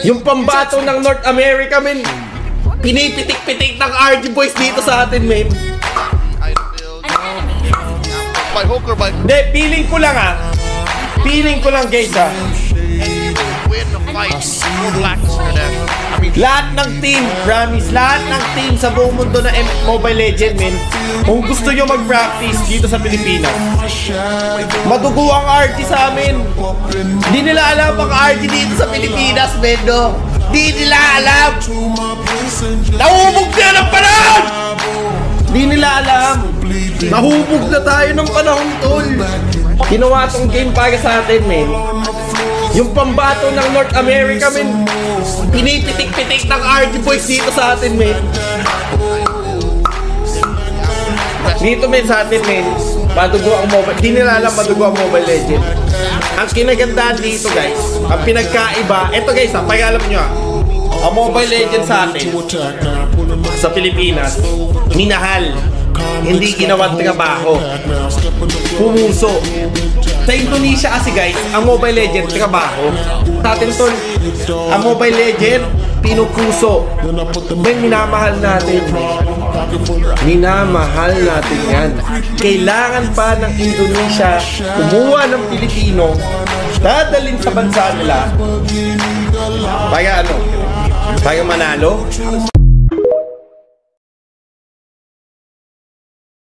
Yung pambato ng North America, men. Pinipitik-pitik ng RG boys dito sa atin, men. By hook or by Hindi, feeling ko lang Feeling ko lang guys win the fight. No Black International. I mean, lahat ng team, promise, lahat ng team sa buong mundo na Mobile Legend, men. Kung gusto nyo mag-practice dito sa Pilipinas, madugo ang RG sa amin. Di nila alam ang RG dito sa Pilipinas, men, no? Di nila alam. Nahubog na ng panahon! Di nila alam. Nahubog na tayo ng panahon, tol. Ginawa tong game para sa atin, men. Yung pambato ng North America, men. Pinipitik-pitik ng RG boys dito sa atin, men. Dito, men, sa atin, men. Madugo ang mobile. Di nila alam madugo ang Mobile Legend. Ang kinagandaan dito, guys, ang pinagkaiba, eto guys, pag alam nyo ang Mobile Legend sa atin, sa Pilipinas, minahal. Hindi ginawang trabaho. Pumuso. Sa Indonesia kasi guys, ang Mobile Legend trabaho. Sa atin tol, ang Mobile Legend pinupuso. May minamahal natin. Minamahal natin yan. Kailangan pa ng Indonesia kumuha ng Pilipino, dadalhin sa bansa nila para ano? Para manalo.